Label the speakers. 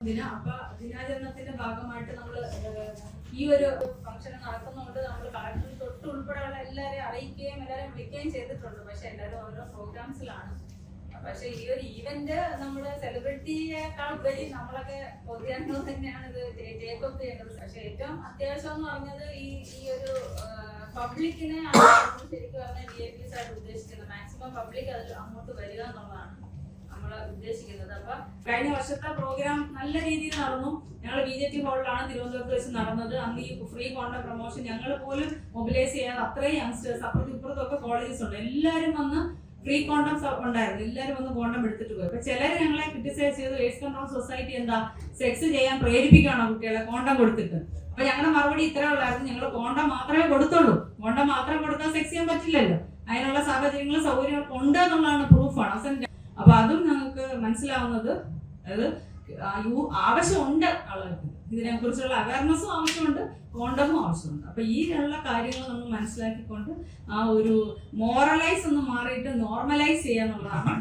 Speaker 1: അപ്പൊ ദിനാചരണത്തിന്റെ ഭാഗമായിട്ട് നമ്മൾ ഈ ഒരു ഫംഗ്ഷൻ നടക്കുന്നതുകൊണ്ട് നമ്മൾ കളക്ടർ തൊട്ട് ഉൾപ്പെടെയുള്ള എല്ലാവരെയും അറിയിക്കുകയും എല്ലാവരെയും വിളിക്കുകയും ചെയ്തിട്ടുണ്ട്. പക്ഷെ എല്ലാവരും ഓരോ പ്രോഗ്രാംസിലാണ്. പക്ഷെ ഈ ഒരു ഈവന്റ് നമ്മുടെ സെലിബ്രിറ്റിയേക്കാൾ ഉപരി നമ്മളൊക്കെ പൊതുജനങ്ങൾ തന്നെയാണ് ഇത് ടേക്കപ്പ് ചെയ്യേണ്ടത്. പക്ഷെ ഏറ്റവും അത്യാവശ്യം എന്ന് പറഞ്ഞത് ഈ ഒരു പബ്ലിക്കിനെ ശരിക്കും പറഞ്ഞാൽ DAPs ആയിട്ട് ഉദ്ദേശിക്കുന്നത് മാക്സിമം പബ്ലിക് അതിൽ അങ്ങോട്ട് വരിക എന്നുള്ളതാണ് നമ്മൾ ഉദ്ദേശിക്കുന്നത്. അപ്പൊ കഴിഞ്ഞ വർഷത്തെ പ്രോഗ്രാം നല്ല രീതിയിൽ നടന്നു. ഞങ്ങൾ BJT ഹാളിലാണ് തിരുവനന്തപുരത്ത് വെച്ച് നടന്നത്. അന്ന് ഈ ഫ്രീ കോണ്ടം പ്രൊമോഷൻ ഞങ്ങൾ പോലും മൊബിലൈസ് ചെയ്യാതെ അത്രയും യങ്സ്റ്റേഴ്സ് അപ്പുറത്തും ഇപ്പുറത്തും ഒക്കെ കോളേജസ് ഉണ്ട്, എല്ലാവരും വന്ന് ഫ്രീ കോണ്ടംസ് ഉണ്ടായിരുന്നു. എല്ലാവരും വന്ന് കോണ്ടം എടുത്തിട്ട് പോയി. അപ്പൊ ചിലർ ഞങ്ങളെ ക്രിറ്റിസൈസ് ചെയ്തു, എയ്ഡ്സ് കൺട്രോൾ സൊസൈറ്റി എന്താ സെക്സ് ചെയ്യാൻ പ്രേരിപ്പിക്കുകയാണോ കുട്ടികളെ കോണ്ടം കൊടുത്തിട്ട്. അപ്പൊ ഞങ്ങളുടെ മറുപടി ഇത്രേ ഉള്ളായിരുന്നു, ഞങ്ങൾ കോണ്ടം മാത്രമേ കൊടുത്തുള്ളൂ. കോണ്ടം മാത്രം കൊടുത്താൽ സെക്സ് ചെയ്യാൻ പറ്റില്ലല്ലോ, അതിനുള്ള സാഹചര്യങ്ങളും സൗകര്യങ്ങളൊക്കെ ഉണ്ട് എന്നുള്ളതാണ് പ്രൂഫാണ്. അപ്പൊ അതും ഞങ്ങൾക്ക് മനസ്സിലാവുന്നത് അതായത് ആവശ്യമുണ്ട് ആളുകൾക്ക്, ഇതിനെ കുറിച്ചുള്ള അവയർനെസ്സും ആവശ്യമുണ്ട്, കോണ്ടമും ആവശ്യമുണ്ട്. അപ്പൊ ഈ ഉള്ള കാര്യങ്ങൾ നമ്മൾ മനസ്സിലാക്കിക്കൊണ്ട് ആ ഒരു മോറലൈസ് ഒന്ന് മാറിയിട്ട് നോർമലൈസ് ചെയ്യാന്നുള്ളതാണ്.